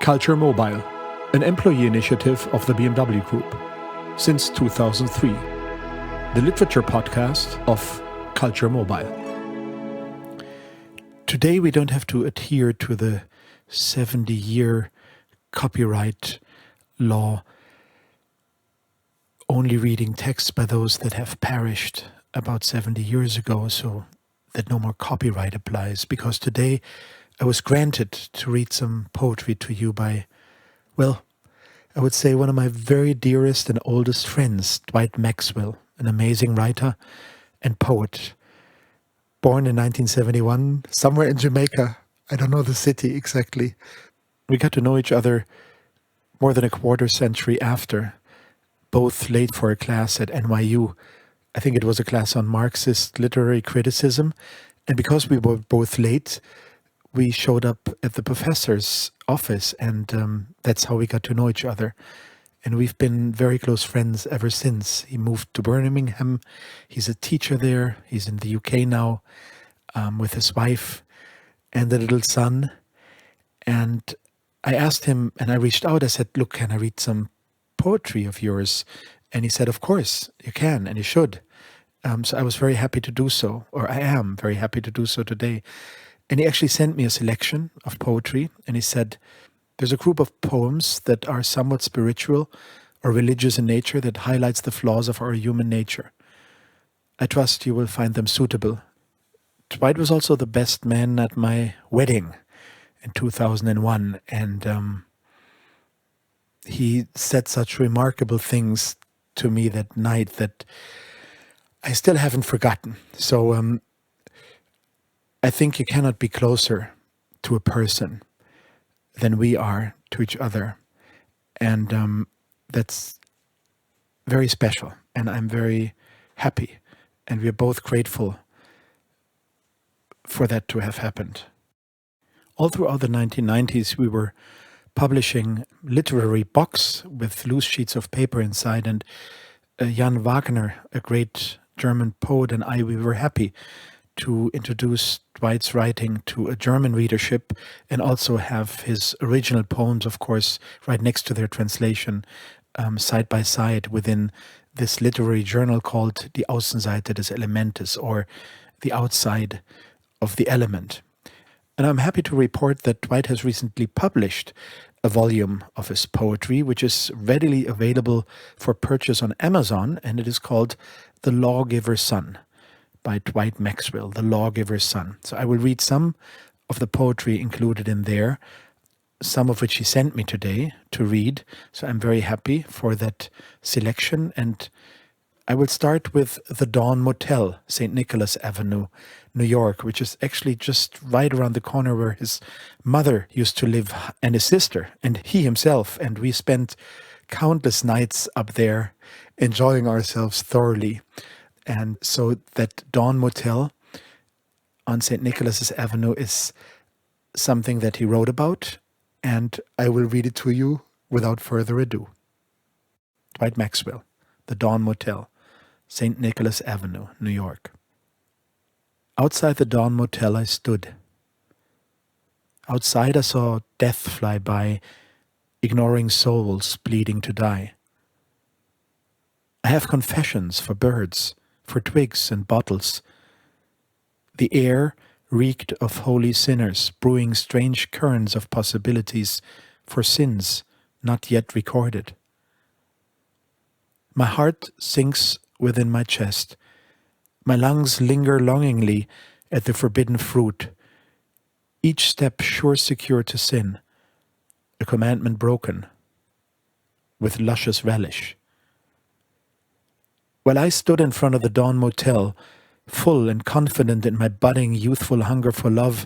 CultureMobile, an employee initiative of the BMW Group, since 2003, the literature podcast of CultureMobile. Today we don't have to adhere to the 70-year copyright law, only reading texts by those that have perished about 70 years ago, so that no more copyright applies, because today I was granted to read some poetry to you by, well, I would say one of my very dearest and oldest friends, Dwight Maxwell, an amazing writer and poet. Born in 1971, somewhere in Jamaica. I don't know the city exactly. We got to know each other more than a quarter century after, both late for a class at NYU. I think it was a class on Marxist literary criticism. And because we were both late, we showed up at the professor's office, and that's how we got to know each other. And we've been very close friends ever since. He moved to Birmingham. He's a teacher there. He's in the UK now with his wife and a little son. And I asked him, and I reached out. I said, look, can I read some poetry of yours? And he said, of course, you can and you should. So I was very happy to do so, or I am very happy to do so today. And he actually sent me a selection of poetry, and he said, there's a group of poems that are somewhat spiritual or religious in nature that highlights the flaws of our human nature. I trust you will find them suitable. Dwight was also the best man at my wedding in 2001, and he said such remarkable things to me that night that I still haven't forgotten. So I think you cannot be closer to a person than we are to each other. And that's very special. And I'm very happy. And we're both grateful for that to have happened. All throughout the 1990s, we were publishing literary box with loose sheets of paper inside. And Jan Wagner, a great German poet, and we were happy to introduce Dwight's writing to a German readership and also have his original poems, of course, right next to their translation, side by side within this literary journal called Die Außenseite des Elementes, or the outside of the element. And I'm happy to report that Dwight has recently published a volume of his poetry, which is readily available for purchase on Amazon, and it is called The Lawgiver Sun, by Dwight Maxwell, The Lawgiver Sun. So I will read some of the poetry included in there, some of which he sent me today to read. So I'm very happy for that selection. And I will start with the Dawn Motel, St. Nicholas Avenue, New York, which is actually just right around the corner where his mother used to live, and his sister, and he himself. And we spent countless nights up there enjoying ourselves thoroughly. And so that Dawn Motel on St. Nicholas's Avenue is something that he wrote about, and I will read it to you without further ado. Dwight Maxwell, The Dawn Motel, St. Nicholas Avenue, New York. Outside the Dawn Motel I stood. Outside I saw death fly by, ignoring souls bleeding to die. I have confessions for birds, for twigs and bottles. The air reeked of holy sinners, brewing strange currents of possibilities for sins not yet recorded. My heart sinks within my chest. My lungs linger longingly at the forbidden fruit, each step sure secure to sin, a commandment broken, with luscious relish. While I stood in front of the Dawn Motel, full and confident in my budding youthful hunger for love,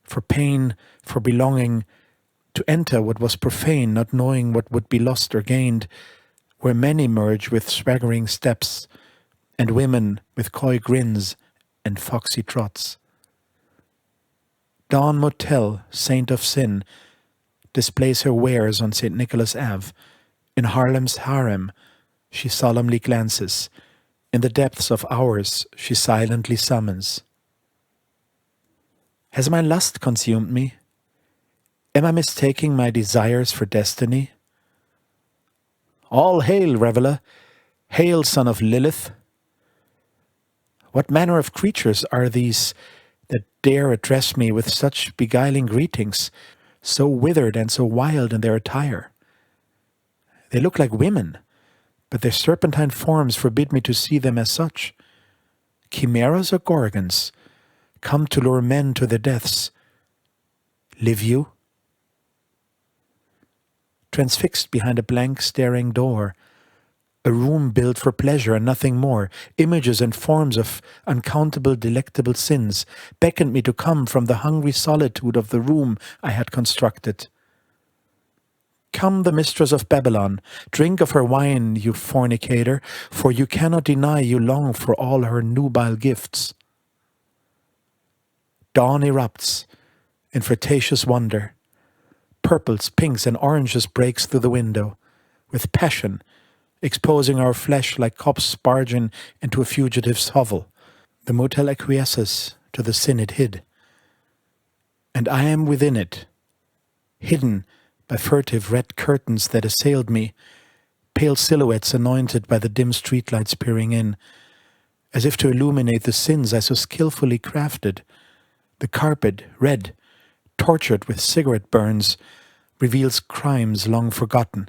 for pain, for belonging, to enter what was profane, not knowing what would be lost or gained, where men emerge with swaggering steps, and women with coy grins and foxy trots. Dawn Motel, saint of sin, displays her wares on St. Nicholas Ave. In Harlem's harem, she solemnly glances. In the depths of hours, she silently summons. Has my lust consumed me? Am I mistaking my desires for destiny? All hail, reveller! Hail, son of Lilith! What manner of creatures are these that dare address me with such beguiling greetings, so withered and so wild in their attire? They look like women, but their serpentine forms forbid me to see them as such. Chimeras or gorgons, come to lure men to their deaths. Live you? Transfixed behind a blank staring door, a room built for pleasure and nothing more, images and forms of uncountable delectable sins beckoned me to come from the hungry solitude of the room I had constructed. Come, the mistress of Babylon, drink of her wine, you fornicator, for you cannot deny you long for all her nubile gifts. Dawn erupts in flirtatious wonder. Purples, pinks, and oranges breaks through the window, with passion, exposing our flesh like cops barging into a fugitive's hovel. The motel acquiesces to the sin it hid. And I am within it, hidden by furtive red curtains that assailed me, pale silhouettes anointed by the dim streetlights peering in, as if to illuminate the sins I so skillfully crafted. The carpet, red, tortured with cigarette burns, reveals crimes long forgotten.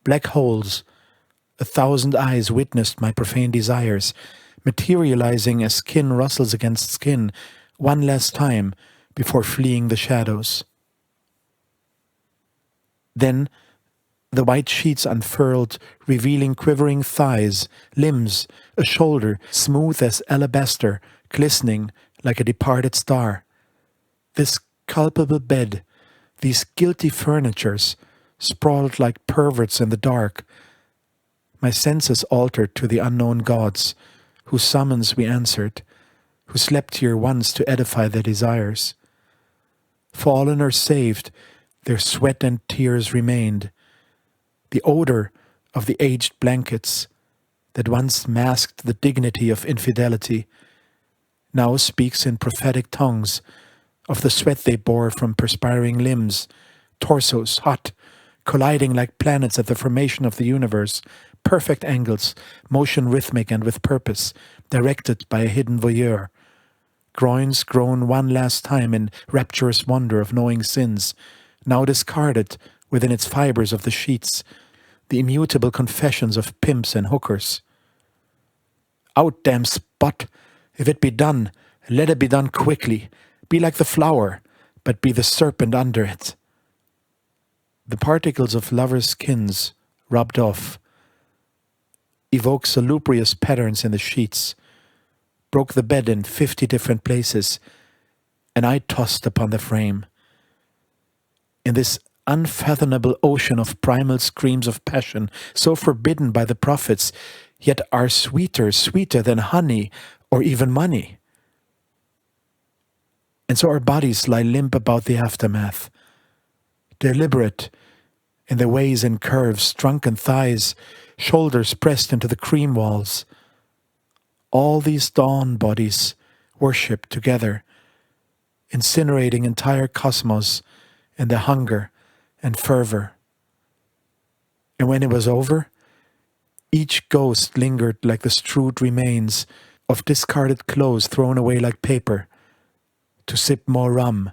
Black holes, 1,000 eyes witnessed my profane desires, materializing as skin rustles against skin, one last time before fleeing the shadows. Then the white sheets unfurled, revealing quivering thighs, limbs, a shoulder smooth as alabaster, glistening like a departed star. This culpable bed, these guilty furnitures, sprawled like perverts in the dark. My senses altered to the unknown gods, whose summons we answered, who slept here once to edify their desires. Fallen or saved, their sweat and tears remained. The odor of the aged blankets that once masked the dignity of infidelity now speaks in prophetic tongues of the sweat they bore from perspiring limbs, torsos hot, colliding like planets at the formation of the universe, perfect angles, motion rhythmic and with purpose, directed by a hidden voyeur. Groins grown one last time in rapturous wonder of knowing sins, now discarded within its fibers of the sheets, the immutable confessions of pimps and hookers. Out, damn spot! If it be done, let it be done quickly. Be like the flower, but be the serpent under it. The particles of lovers' skins rubbed off evoke salubrious patterns in the sheets, broke the bed in 50 different places, and I tossed upon the frame. In this unfathomable ocean of primal screams of passion, so forbidden by the prophets, yet are sweeter than honey or even money. And so our bodies lie limp about the aftermath, deliberate in their ways and curves, drunken thighs, shoulders pressed into the cream walls. All these dawn bodies worship together, incinerating entire cosmos in their hunger and fervor. And when it was over, each ghost lingered like the strewed remains of discarded clothes thrown away like paper, to sip more rum,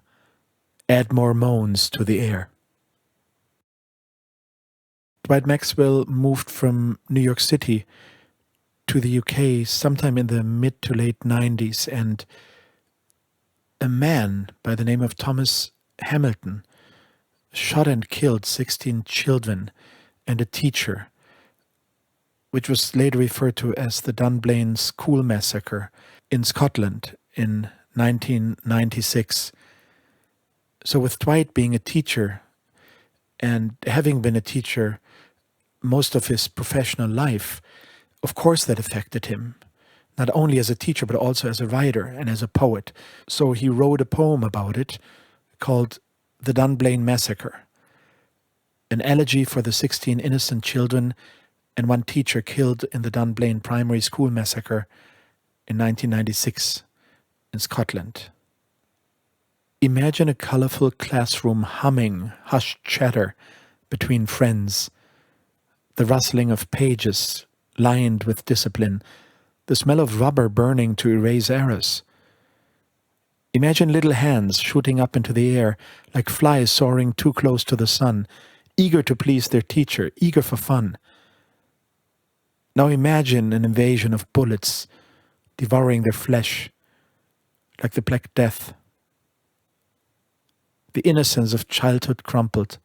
add more moans to the air. Dwight Maxwell moved from New York City to the UK sometime in the mid to late 90s, and a man by the name of Thomas Hamilton shot and killed 16 children and a teacher, which was later referred to as the Dunblane School Massacre in Scotland in 1996. So with Dwight being a teacher and having been a teacher most of his professional life, of course that affected him, not only as a teacher but also as a writer and as a poet. So he wrote a poem about it called The Dunblane Massacre, an elegy for the 16 innocent children and one teacher killed in the Dunblane Primary School Massacre in 1996 in Scotland. Imagine a colorful classroom humming hushed chatter between friends, the rustling of pages lined with discipline, the smell of rubber burning to erase errors. Imagine little hands shooting up into the air like flies soaring too close to the sun, eager to please their teacher, eager for fun. Now imagine an invasion of bullets devouring their flesh like the Black Death. The innocence of childhood crumpled.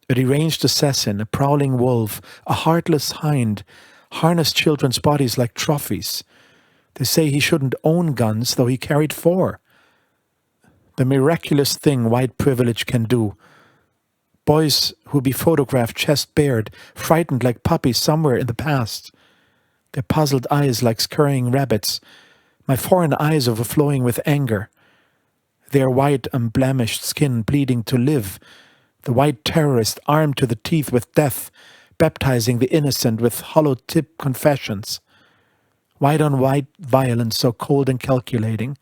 A deranged assassin, a prowling wolf, a heartless hind, harnessed children's bodies like trophies. They say he shouldn't own guns, though he carried 4. The miraculous thing white privilege can do. Boys who be photographed chest bared, frightened like puppies somewhere in the past. Their puzzled eyes like scurrying rabbits, my foreign eyes overflowing with anger. Their white, unblemished skin bleeding to live. The white terrorist armed to the teeth with death, baptizing the innocent with hollow-tip confessions. White-on-white violence so cold and calculating.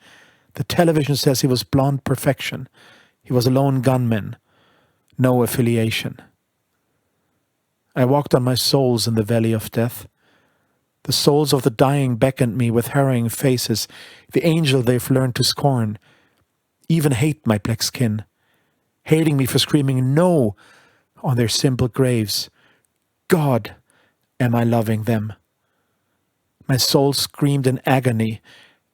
The television says he was blonde perfection. He was a lone gunman. No affiliation. I walked on my souls in the valley of death. The souls of the dying beckoned me with harrowing faces, the angel they've learned to scorn, even hate my black skin, hating me for screaming no on their simple graves. God, am I loving them? My soul screamed in agony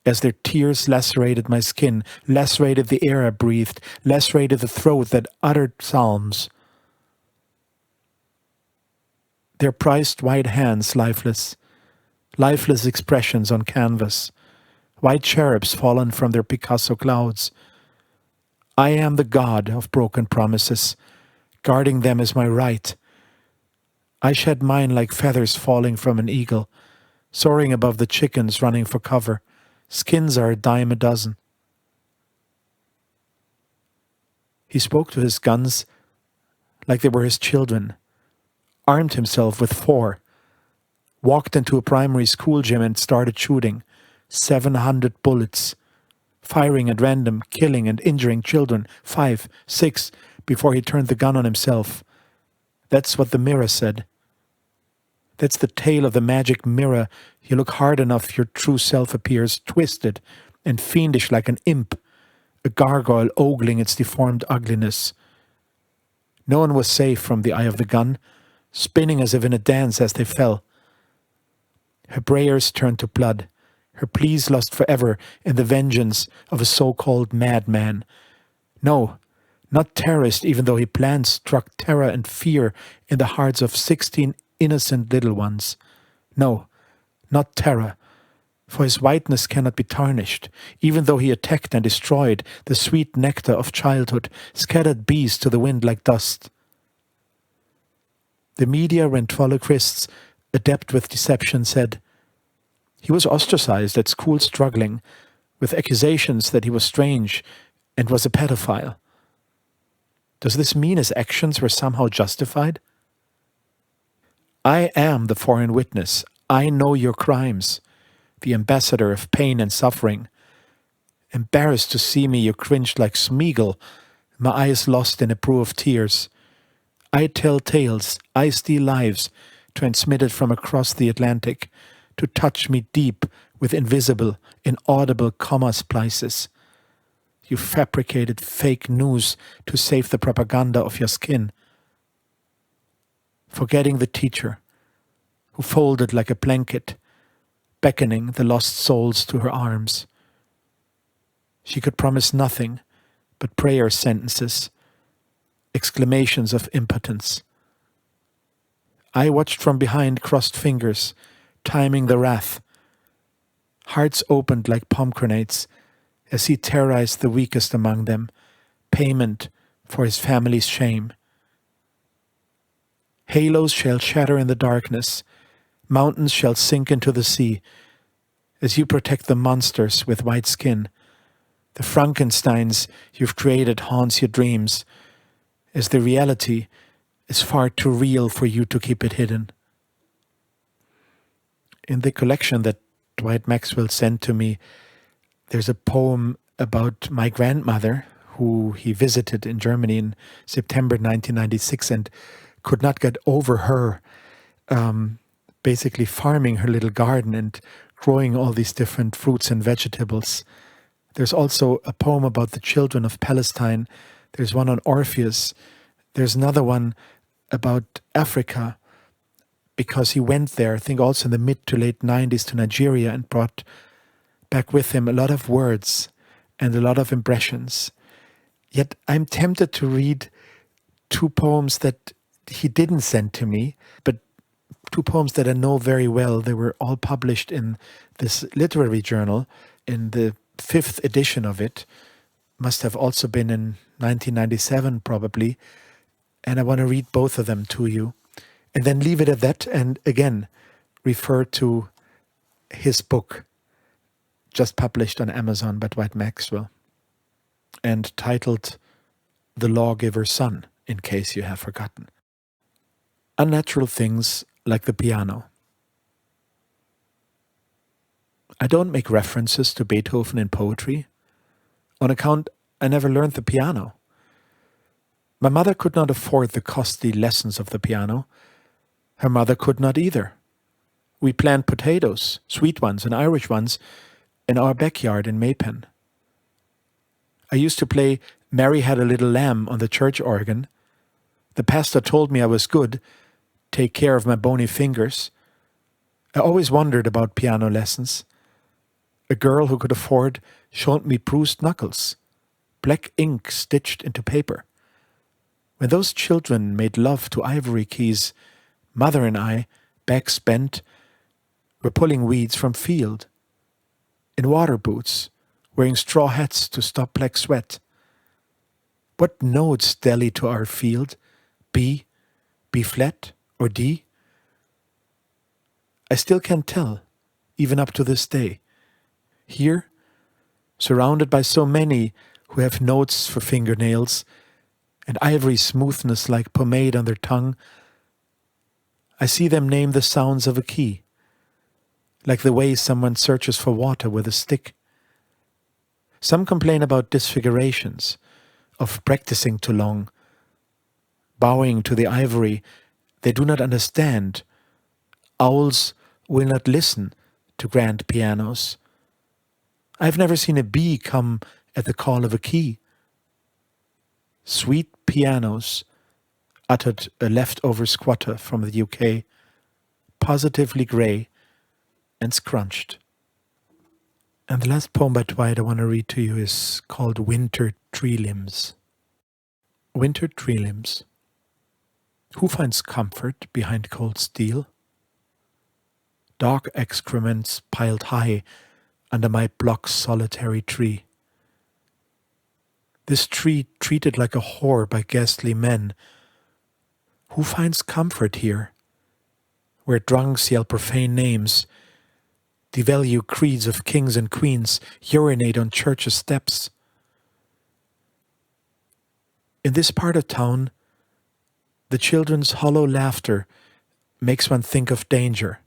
as their tears lacerated my skin, lacerated the air I breathed, lacerated the throat that uttered psalms. Their prized white hands lifeless expressions on canvas, white cherubs fallen from their Picasso clouds. I am the God of broken promises. Guarding them is my right. I shed mine like feathers falling from an eagle, soaring above the chickens running for cover. Skins are a dime a dozen. He spoke to his guns like they were his children, armed himself with 4, walked into a primary school gym and started shooting. 700 bullets, firing at random, killing and injuring children, 5, 6, before he turned the gun on himself. That's what the mirror said. That's the tale of the magic mirror. You look hard enough, your true self appears, twisted and fiendish like an imp, a gargoyle ogling its deformed ugliness. No one was safe from the eye of the gun, spinning as if in a dance as they fell. Her prayers turned to blood, her pleas lost forever in the vengeance of a so-called madman. No, not terrorist, even though he planned struck terror and fear in the hearts of 16 innocent little ones. No, not terror, for his whiteness cannot be tarnished, even though he attacked and destroyed the sweet nectar of childhood, scattered bees to the wind like dust. The media ventriloquists, adept with deception, said he was ostracized at school, struggling with accusations that he was strange and was a pedophile. Does this mean his actions were somehow justified? I am the foreign witness. I know your crimes, the ambassador of pain and suffering. Embarrassed to see me, you cringed like Smeagol, my eyes lost in a brew of tears. I tell tales, I steal lives, transmitted from across the Atlantic, to touch me deep with invisible, inaudible comma splices. You fabricated fake news to save the propaganda of your skin. Forgetting the teacher, who folded like a blanket, beckoning the lost souls to her arms. She could promise nothing but prayer sentences, exclamations of impotence. I watched from behind, crossed fingers, timing the wrath. Hearts opened like pomegranates as he terrorized the weakest among them, payment for his family's shame. Halos shall shatter in the darkness, mountains shall sink into the sea, as you protect the monsters with white skin. The Frankensteins you've created haunts your dreams, as the reality is far too real for you to keep it hidden. In the collection that Dwight Maxwell sent to me, there's a poem about my grandmother, who he visited in Germany in September 1996 and could not get over her basically farming her little garden and growing all these different fruits and vegetables. There's also a poem about the children of Palestine. There's one on Orpheus. There's another one about Africa, because he went there, I think also in the mid to late 90s, to Nigeria and brought back with him a lot of words and a lot of impressions. Yet I'm tempted to read two poems that he didn't send to me, but two poems that I know very well. They were all published in this literary journal, in the 5th edition of it. Must have also been in 1997 probably. And I want to read both of them to you. And then leave it at that, and again, refer to his book, just published on Amazon by Dwight Maxwell, and titled The Lawgiver Sun, in case you have forgotten. Unnatural things like the piano. I don't make references to Beethoven in poetry. On account, I never learned the piano. My mother could not afford the costly lessons of the piano. Her mother could not either. We planted potatoes, sweet ones and Irish ones, in our backyard in Maypen. I used to play Mary Had a Little Lamb on the church organ. The pastor told me I was good, take care of my bony fingers. I always wondered about piano lessons. A girl who could afford showed me bruised knuckles, black ink stitched into paper. When those children made love to ivory keys, Mother and I, backs bent, were pulling weeds from field, in water boots, wearing straw hats to stop black sweat. What notes dally to our field? B, B flat, or D? I still can't tell, even up to this day. Here, surrounded by so many who have notes for fingernails and ivory smoothness like pomade on their tongue, I see them name the sounds of a key, like the way someone searches for water with a stick. Some complain about disfigurations, of practicing too long, bowing to the ivory they do not understand. Owls will not listen to grand pianos. I've never seen a bee come at the call of a key. Sweet pianos, uttered a leftover squatter from the UK, positively grey and scrunched. And the last poem by Dwight I want to read to you is called Winter Tree Limbs. Winter tree limbs. Who finds comfort behind cold steel? Dog excrements piled high under my block's solitary tree. This tree treated like a whore by ghastly men. Who finds comfort here, where drunks yell profane names, devalue creeds of kings and queens, urinate on churches' steps? In this part of town, the children's hollow laughter makes one think of danger.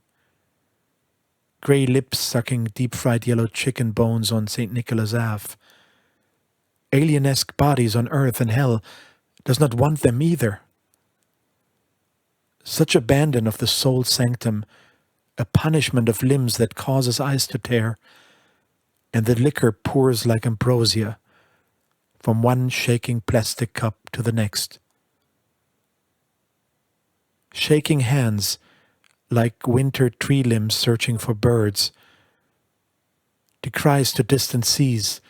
Grey lips sucking deep-fried yellow chicken bones on St. Nicholas Ave. Alienesque bodies on earth and hell does not want them either. Such abandon of the soul's sanctum, a punishment of limbs that causes eyes to tear, and the liquor pours like ambrosia from one shaking plastic cup to the next. Shaking hands like winter tree limbs searching for birds, decries to distant seas,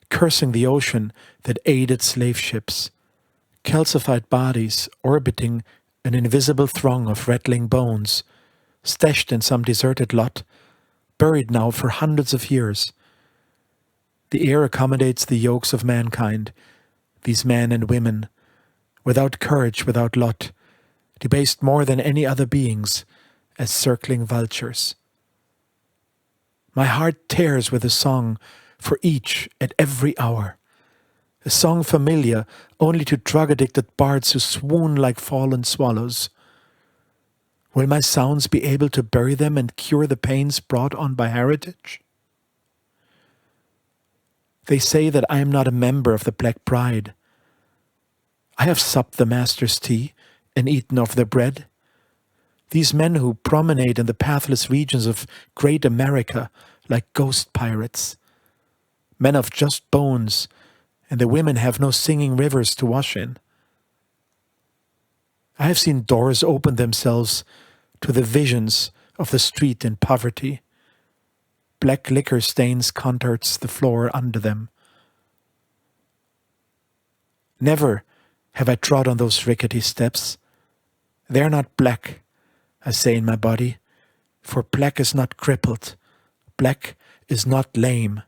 cursing the ocean that aided slave ships, calcified bodies orbiting an invisible throng of rattling bones, stashed in some deserted lot, buried now for hundreds of years. The air accommodates the yokes of mankind, these men and women, without courage, without lot, debased more than any other beings, as circling vultures. My heart tears with a song for each at every hour, a song familiar only to drug-addicted bards who swoon like fallen swallows. Will my sounds be able to bury them and cure the pains brought on by heritage? They say that I am not a member of the Black Bride. I have supped the master's tea and eaten of their bread. These men who promenade in the pathless regions of great America like ghost pirates. Men of just bones, and the women have no singing rivers to wash in. I have seen doors open themselves to the visions of the street in poverty. Black liquor stains contours the floor under them. Never have I trod on those rickety steps. They are not black, I say in my body, for black is not crippled, black is not lame.